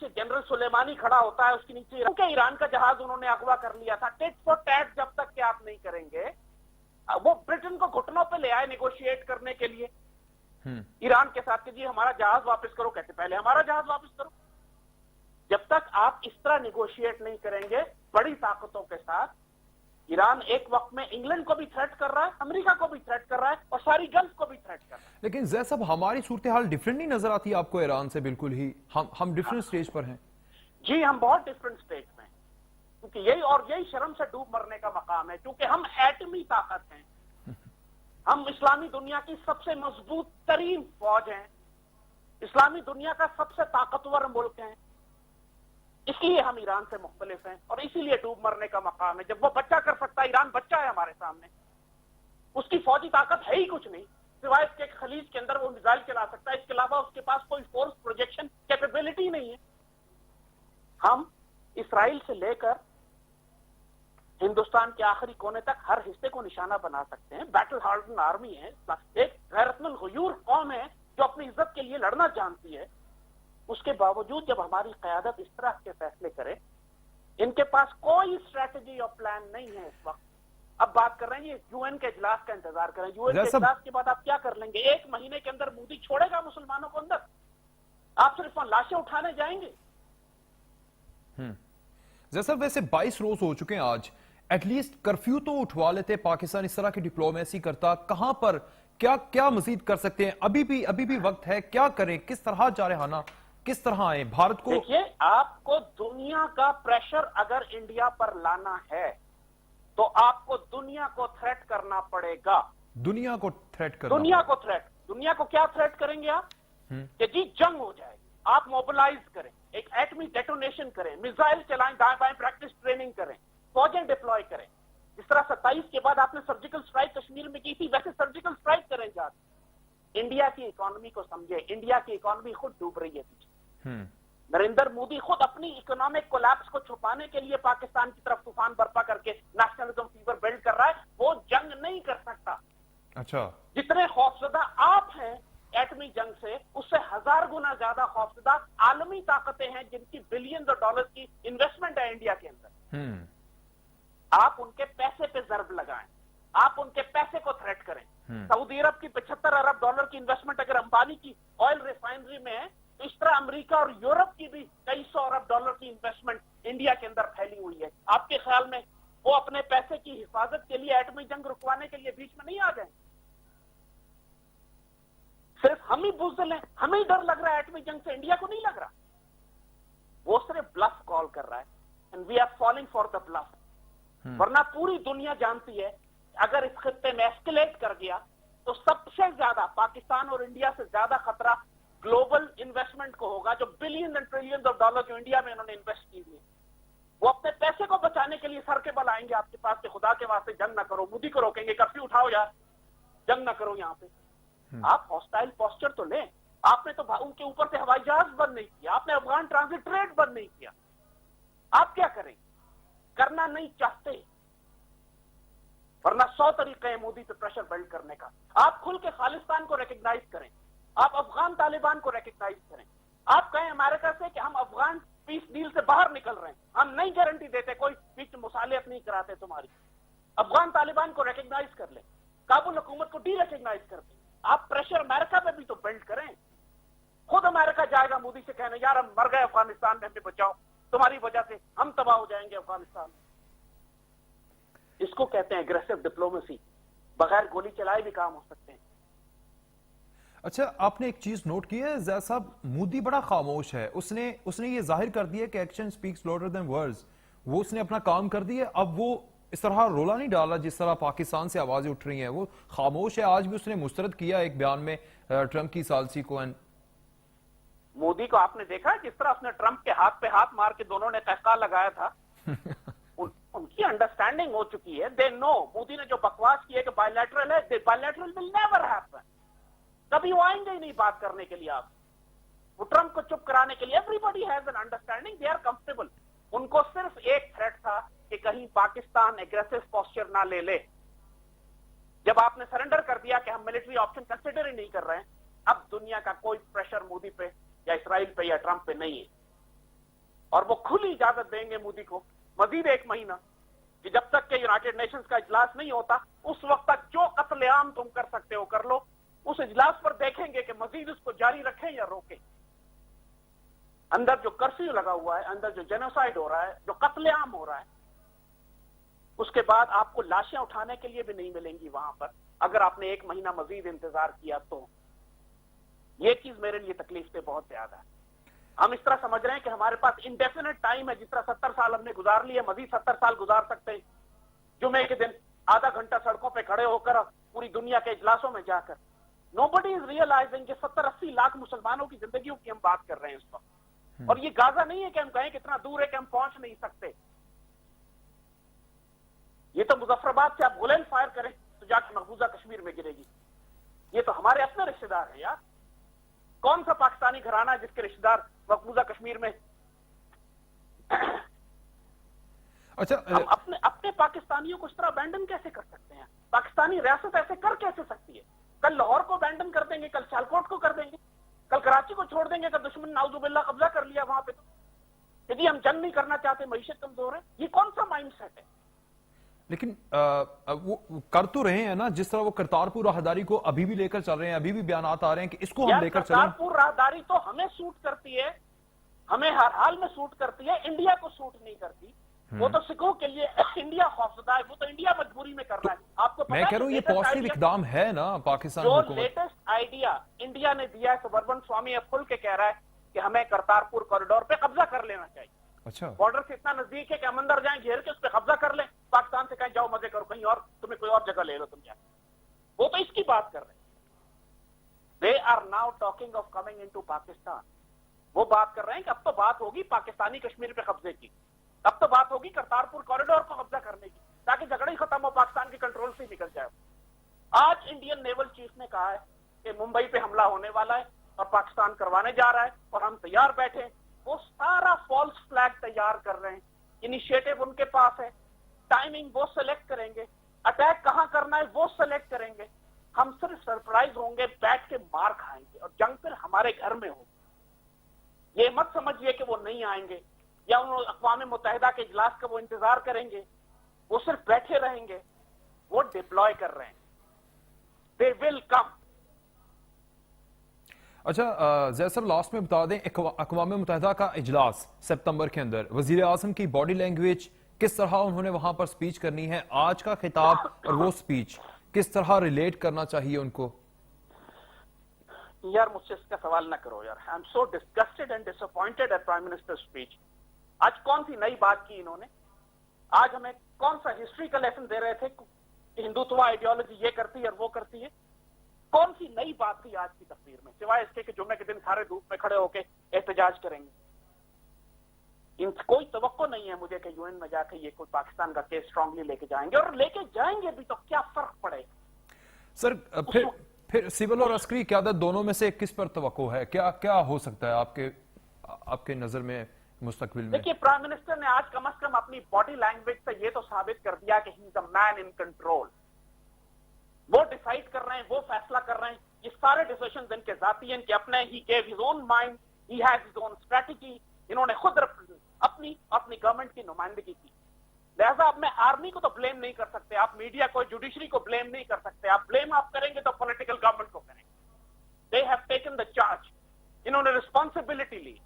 नीचे जनरल सुलेमानी खड़ा होता है, उसके नीचे ईरान का जहाज उन्होंने अगवा कर लिया था। टिट फॉर टैट जब तक कि आप नहीं करेंगे, वो ब्रिटेन को घुटनों पे ले आए नेगोशिएट करने के लिए ईरान के साथ कि जी हमारा जहाज वापस करो, कहते पहले हमारा जहाज वापस करो। जब तक आप इस तरह नेगोशिएट नहीं करेंगे बड़ी ताकतों के साथ, ईरान एक वक्त में इंग्लैंड को भी थ्रेट कर रहा है, अमेरिका को भी थ्रेट कर रहा है और सारी गल्फ को भी थ्रेट कर रहा है। लेकिन जै साहब हमारी सूरत हाल डिफरेंट नहीं नजर आती आपको ईरान से? बिल्कुल ही हम डिफरेंट स्टेज पर हैं। जी हम बहुत डिफरेंट स्टेज में हैं, क्योंकि यही शर्म से डूब मरने का मकाम है, क्योंकि हम एटमी ताकत हैं, हम इस्लामी दुनिया की सबसे मजबूत तरीन फौज हैं, इस्लामी दुनिया का सबसे ताकतवर मुल्क है, इसलिए हम ईरान से मुख्तलिफ हैं और इसीलिए डूब मरने का मकाम है। जब वो बच्चा कर सकता है, ईरान बच्चा है हमारे सामने, उसकी फौजी ताकत है ही कुछ नहीं, सिवाय इसके खलीज के अंदर वो मिसाइल चला सकता है, इसके अलावा उसके पास कोई फोर्स प्रोजेक्शन कैपेबिलिटी नहीं है। हम इसराइल से लेकर हिंदुस्तान के आखिरी कोने तक हर हिस्से को निशाना बना सकते हैं। बैटल हार्डन आर्मी है, एक गैरतमंद गयूर कौम है जो अपनी इज्जत के लिए लड़ना जानती है। उसके बावजूद जब हमारी क़यादत इस तरह के फैसले करे, इनके पास कोई स्ट्रैटेजी और प्लान नहीं है इस वक्त। अब बात कर रहे हैं ये यूएन के इजलास का इंतजार करें, यूएन के इजलास के बाद आप क्या कर लेंगे? एक महीने के अंदर मोदी छोड़ेगा मुसलमानों को अंदर? आप सिर्फ लाशें उठाने जाएंगे? जैसा वैसे 22 रोज हो चुके हैं आज, एटलीस्ट कर्फ्यू तो उठवा लेते। पाकिस्तान इस तरह की डिप्लोमेसी करता, कहां पर क्या क्या मजीद कर सकते हैं? अभी भी वक्त है, क्या करें, किस तरह जारहाना, किस तरह आए भारत को? देखिए, आपको दुनिया का प्रेशर अगर इंडिया पर लाना है तो आपको दुनिया को थ्रेट करना पड़ेगा। दुनिया को थ्रेट दुनिया को क्या थ्रेट करेंगे आप? कि जी जंग हो जाएगी, आप मोबिलाइज करें, एक एटमी डेटोनेशन करें, मिसाइल चलाएं, दाएं बाएं प्रैक्टिस ट्रेनिंग करें, फौजें डिप्लॉय करें। जिस तरह 27 के बाद आपने सर्जिकल स्ट्राइक कश्मीर में की थी, वैसे सर्जिकल स्ट्राइक करें जाके। इंडिया की इकोनॉमी को समझे, इंडिया की इकोनॉमी खुद डूब रही है पीछे। नरेंद्र मोदी खुद अपनी इकोनॉमिक कोलैप्स को छुपाने के लिए पाकिस्तान की तरफ तूफान बर्पा करके नेशनलिज्म फीवर बिल्ड कर रहा है। वो जंग नहीं कर सकता। अच्छा, जितने खौफजदा आप हैं एटमी जंग से, उससे 1000 गुना ज्यादा खौफजदा आलमी ताकतें हैं जिनकी बिलियन डॉलर की इन्वेस्टमेंट है इंडिया के अंदर। आप उनके पैसे पे ज़र्ब लगाएं, आप उनके पैसे को थ्रेट करें। सऊदी अरब की 75 अरब डॉलर की इन्वेस्टमेंट अगर अंबानी की ऑयल रिफाइनरी में है, तो इस तरह अमेरिका और यूरोप की भी कई 100 अरब डॉलर की इन्वेस्टमेंट इंडिया के अंदर फैली हुई है। आपके ख्याल में वो अपने पैसे की हिफाजत के लिए एटमी जंग रुकवाने के लिए बीच में नहीं आ जाए? सिर्फ हम ही बुज़दिल हैं, हमें ही डर लग रहा है एटमी जंग से, इंडिया को नहीं लग रहा। वो सिर्फ ब्लफ कॉल कर रहा है, and we are falling for the bluff. वरना पूरी दुनिया जानती है अगर इस खित्ते में एस्केलेट कर गया तो सबसे ज्यादा पाकिस्तान और इंडिया से ज्यादा खतरा ग्लोबल इन्वेस्टमेंट को होगा, जो billion and trillion of dollar जो इंडिया में इन्होंने इन्वेस्ट की हुई है। वो अपने पैसे को बचाने के लिए सर के बल आएंगे आपके पास कि खुदा के वास्ते जंग ना करो, मोदी को रोकेंगे, कर्फ्यू उठाओ यार, जंग ना करो यहाँ पे। आप हॉस्टाइल पोस्चर तो लें। आपने तो उनके ऊपर से हवाई जहाज बंद नहीं किया, आपने अफगान ट्रांजिट ट्रेड बंद नहीं किया। आप क्या करें? करना नहीं चाहते, वरना 100 तरीके हैं मोदी पे प्रेशर बिल्ड करने का। आप खुल के खालिस्तान को रिकग्नाइज करें, आप अफगान तालिबान को रिकग्नाइज करें। आप कहें अमेरिका से कि हम अफगान पीस डील से बाहर निकल रहे हैं, हम नहीं गारंटी देते, कोई बीच मुसालियत नहीं कराते तुम्हारी। अफगान तालिबान को रिकग्नाइज कर ले, काबुल हुकूमत को डी रिकग्नाइज कर दे। आप प्रेशर अमेरिका पे भी तो बिल्ड करें। खुद अमेरिका जाएगा मोदी से कहने, यार हम मर गए अफगानिस्तान में, हमें बचाओ, तुम्हारी वजह से हम तबाह हो जाएंगे अफगानिस्तान में। इसको कहते हैं एग्रेसिव डिप्लोमेसी। बगैर गोली चलाए भी काम हो सकते हैं। अच्छा, आपने एक चीज नोट की है ज़ैद साहब, मोदी बड़ा खामोश है। उसने ये जाहिर कर दिया कि action speaks louder than words. वो उसने अपना काम कर दिया। अब वो इस तरह रोला नहीं डाला जिस तरह पाकिस्तान से आवाजें उठ रही हैं। वो खामोश है। आज भी उसने मुस्तरद किया एक बयान में ट्रंप की सालसी को। मोदी को आपने देखा जिस तरह उसने ट्रंप के हाथ पे हाथ मार के दोनों ने कहका लगाया था। उनकी अंडरस्टैंडिंग हो चुकी है। दे नो मोदी ने जो बकवास की है कि बायलैटरल है, बायलैटरल विल नेवर हैपन। कभी वो आएंगे ही नहीं बात करने के लिए। आप वो ट्रंप को चुप कराने के लिए everybody has an understanding, they are comfortable. उनको सिर्फ एक थ्रेट था कि कहीं पाकिस्तान एग्रेसिव पोस्चर ना ले ले। जब आपने सरेंडर कर दिया कि हम मिलिट्री ऑप्शन कंसिडर ही नहीं कर रहे हैं, अब दुनिया का कोई प्रेशर मोदी पे या इसराइल पे या ट्रंप पे नहीं है। और वो खुली इजाजत देंगे मोदी को मजीद 1 महीना कि जब तक के यूनाइटेड नेशंस का इजलास नहीं होता उस वक्त तक जो कत्लेआम तुम कर सकते हो कर लो, उस इजलास पर देखेंगे कि मजीद उसको जारी रखें या रोकें। अंदर जो कर्फ्यू लगा हुआ है, अंदर जो जेनोसाइड हो रहा है, जो कत्लेआम हो रहा है, उसके बाद आपको लाशें उठाने के लिए भी नहीं मिलेंगी वहां पर अगर आपने 1 महीना मजीद इंतजार किया तो। ये चीज मेरे लिए तकलीफ से बहुत ज्यादा है। हम इस तरह समझ रहे हैं कि हमारे पास इंडेफिनिट टाइम है, जिस तरह 70 साल हमने गुजार लिए, मजीद 70 साल गुजार सकते हैं। जुमे के दिन आधा घंटा सड़कों पे खड़े होकर पूरी दुनिया के इजलासों में जाकर। नोबडी इज रियलाइजिंग कि 70-80 लाख मुसलमानों की जिंदगियों की हम बात कर रहे हैं इस वक्त। और ये गाजा नहीं है कि हम कहें कितना दूर है कि हम पहुंच नहीं सकते। ये तो मुजफ्फराबाद से आप बुलेट फायर करें तो जाकर महबूजा कश्मीर में गिरेगी। ये तो हमारे अपने रिश्तेदार हैं यार। कौन सा पाकिस्तानी घराना है जिसके रिश्तेदार महबूजा कश्मीर में? अच्छा, हम अपने पाकिस्तानियों को इस तरह अबैंडन कैसे कर सकते हैं? पाकिस्तानी रियासत ऐसे कर कैसे सकती है? कल लाहौर को अबैंडन कर देंगे, कल सियालकोट को कर देंगे, कल कराची को छोड़ देंगे, कल दुश्मन नाउजुबिल्लाह कब्जा कर लिया वहां पे तो। यदि हम जंग नहीं करना चाहते, मईशत कमजोर है, ये कौन सा माइंड सेट है? लेकिन वो कर तो रहे हैं ना, जिस तरह वो करतारपुर राहदारी को अभी भी लेकर चल रहे हैं, अभी भी बयानात आ रहे हैं कि इसको हम लेकर चलें। करतारपुर राहदारी तो हमें सूट करती है, हमें हर हाल में सूट करती है, इंडिया को सूट नहीं करती। वो तो सिखों के लिए इंडिया खौफजदा है, वो तो इंडिया मजबूरी में कर रहा है। आपको मैं कह रहा हूँ ये पॉजिटिव इकदाम है ना पाकिस्तान जो हुकूमत। लेटेस्ट आइडिया इंडिया ने दिया है, सुबर्बन स्वामी अब खुल के कह रहा है कि हमें करतारपुर कॉरिडोर पे कब्जा कर लेना चाहिए। अच्छा, बॉर्डर से इतना नजदीक है कि हम अंदर जाएं, घेर के उस पर कब्जा कर लें, पाकिस्तान से कहें जाओ मजे करो कहीं और, तुम्हें कोई और जगह ले लो तुम जाए। वो तो इसकी बात कर रहे हैं। They are now talking of coming into Pakistan. वो बात कर रहे हैं कि अब तो बात होगी पाकिस्तानी कश्मीर पे कब्जे की, अब तो बात होगी करतारपुर कॉरिडोर को कब्जा करने की, ताकि झगड़ा ही खत्म हो, पाकिस्तान के कंट्रोल से निकल जाए। आज इंडियन नेवल चीफ ने कहा है कि मुंबई पे हमला होने वाला है और पाकिस्तान करवाने जा रहा है और हम तैयार बैठे हैं। वो सारा फॉल्स फ्लैग तैयार कर रहे हैं, इनिशिएटिव उनके पास है, टाइमिंग वो सेलेक्ट करेंगे, अटैक कहां करना है वो सेलेक्ट करेंगे। हम सिर्फ सरप्राइज होंगे, बैठ के मार खाएंगे और जंग फिर हमारे घर में हो। ये मत समझिए कि वो नहीं आएंगे या उन अक़वाम मुत्तहिदा के इजलास का वो इंतजार करेंगे, वो सिर्फ बैठे रहेंगे। वो डिप्लॉय कर रहे हैं, दे विल कम। अच्छा जैद साहब, लास्ट में बता दें, अक़वाम मुत्तहिदा का इजलास सितंबर के अंदर, वजीर आज़म की बॉडी लैंग्वेज किस तरह उन्होंने वहां पर स्पीच करनी है, आज का खिताब और वो स्पीच किस तरह रिलेट करना चाहिए उनको? यार मुझसे इसका सवाल ना करो यार। I am so disgusted and disappointed at prime minister speech. आज कौन सी नई बात की इन्होंने? आज हमें कौन सा हिस्ट्री का लेसन दे रहे थे कि हिंदुत्व आइडियोलॉजी ये करती है और वो करती है? कौन सी नई बात थी आज की तकरीर में, सिवाय इसके कि जुम्मे के दिन सारे धूप में खड़े होके एहतजाज करेंगे? कोई तवक्को नहीं है मुझे कि यूएन में जाके ये कोई पाकिस्तान का केस स्ट्रांगली लेके जाएंगे, और लेके जाएंगे भी तो क्या फर्क पड़ेगा? सर फिर सिविल और अस्करी क़यादत दोनों में से किस पर तवक्को है? क्या क्या हो सकता है आपके नजर में मुस्तकबिल में? देखिए, प्राइम मिनिस्टर ने आज कम से कम अपनी बॉडी लैंग्वेज से ये तो साबित कर दिया कि he is a man in control. वो डिसाइड कर रहे हैं, वो फैसला कर रहे हैं। ये सारे डिसीजंस इनके जाती हैं, इनके अपने। He gave his own mind, he has his own strategy. इन्होंने खुद अपनी गवर्नमेंट की नुमाइंदगी की। लिहाजा अब मैं आर्मी को तो ब्लेम नहीं कर सकते, आप मीडिया को, जुडिशरी को ब्लेम नहीं कर सकते। आप ब्लेम आप करेंगे तो पॉलिटिकल गवर्नमेंट को करेंगे। They have taken the charge, इन्होंने रिस्पॉन्सिबिलिटी ली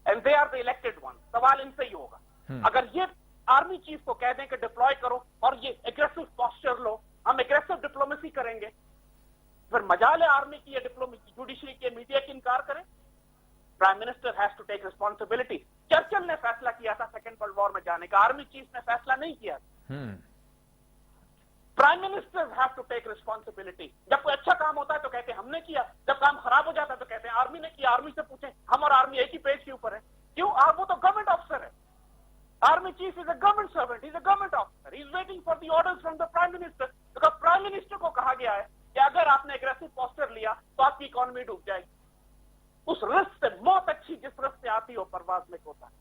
and they are the elected one. सवाल इनसे ही होगा। अगर ये आर्मी चीफ को कह दें कि डिप्लॉय करो और ये एग्रेसिव पॉस्चर लो, हम एग्रेसिव डिप्लोमेसी करेंगे, फिर मजाल है आर्मी की या डिप्लोमेसी, जुडिशरी की, मीडिया की इनकार करें? Prime minister has to take responsibility. Churchill ने फैसला किया था सेकेंड वर्ल्ड वॉर में जाने का, आर्मी चीफ ने फैसला नहीं किया। Prime minister have to take responsibility. जब कोई अच्छा काम होता है तो कहते हैं हमने किया, जब काम खराब हो जाता है तो कहते हैं आर्मी ने किया। आर्मी से पूछें, हम और आर्मी एक ही पेज के ऊपर है क्यों? वो तो गवर्नमेंट ऑफिसर है। Army chief is a government servant, is a government officer, he is waiting for the orders from the prime minister. तो प्राइम मिनिस्टर को कहा गया है कि अगर आपने एग्रेसिव पोस्टर लिया तो आपकी इकोनॉमी डूब जाएगी। उस रिस्क से मौत अच्छी जिस रिस्क से आती हो परवाज में होता है।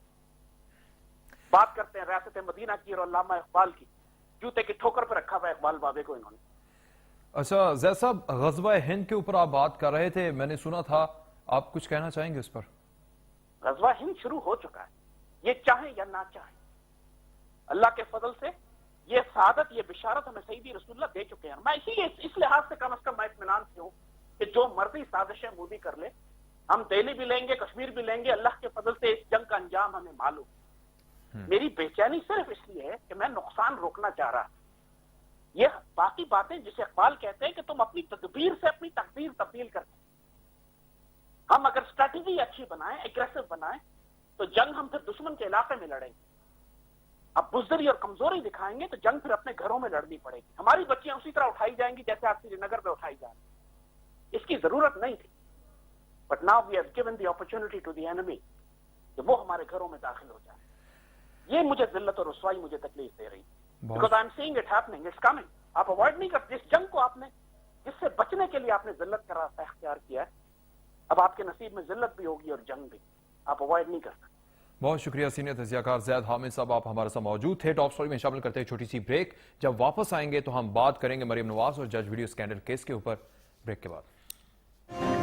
बात करते हैं रियासत मदीना की और अल्लामा इकबाल की। जूते की ठोकर पर रखा हुआ इकबाल बाबे को इन्होंने। अच्छा जैद साहब, ग़ज़वा हिंद के ऊपर आप बात कर रहे थे, मैंने सुना था, आप कुछ कहना चाहेंगे उस पर? ग़ज़वा हिंद शुरू हो चुका है। ये चाहें या ना चाहें, अल्लाह के फजल से ये सादत, ये बिशारत हमें सईदी रसूलुल्लाह दे चुके हैं। मैं इस लिहाज से कम मैं इत्मीनान से हूं कि जो मर्जी साजिशें मोदी कर ले, हम दिल्ली भी लेंगे, कश्मीर भी लेंगे, अल्लाह के फजल से इस जंग का अंजाम हमें मालूम। मेरी बेचैनी सिर्फ इसलिए है कि मैं नुकसान रोकना चाह रहा। ये बाकी बातें जिसे इकबाल कहते हैं कि तुम अपनी तदबीर से अपनी तकदीर तब्दील करते, हम अगर स्ट्रैटेजी अच्छी बनाएं, एग्रेसिव बनाएं, तो जंग हम फिर दुश्मन के इलाके में लड़ेंगे। अब बुज़दिली और कमजोरी दिखाएंगे तो जंग फिर अपने घरों में लड़नी पड़ेगी। हमारी बच्चियां उसी तरह उठाई जाएंगी जैसे आज श्रीनगर में उठाई जा रही। इसकी जरूरत नहीं थी, but now we have given the opportunity to the enemy कि वो हमारे घरों में दाखिल हो जाए। ये मुझे जिल्लत और रुसवाई मुझे तकलीफ दे रही, because I am seeing it happening, it's coming. आप अवॉइड नहीं कर, जिस जंग को आपने, जिससे बचने के लिए आपने जिल्लत का रास्ता इख्तियार किया है, अब आपके नसीब में जिल्लत भी होगी और जंग भी, आप अवॉइड नहीं कर सकते। बहुत शुक्रिया सीनियर तजियाकार ज़ैद हामिद साहब, आप हमारे साथ मौजूद थे। टॉप स्टोरी में शामिल करते हैं छोटी सी ब्रेक। जब वापस आएंगे तो हम बात करेंगे मरियम नवाज और जज वीडियो स्कैंडल केस के ऊपर, ब्रेक के बाद।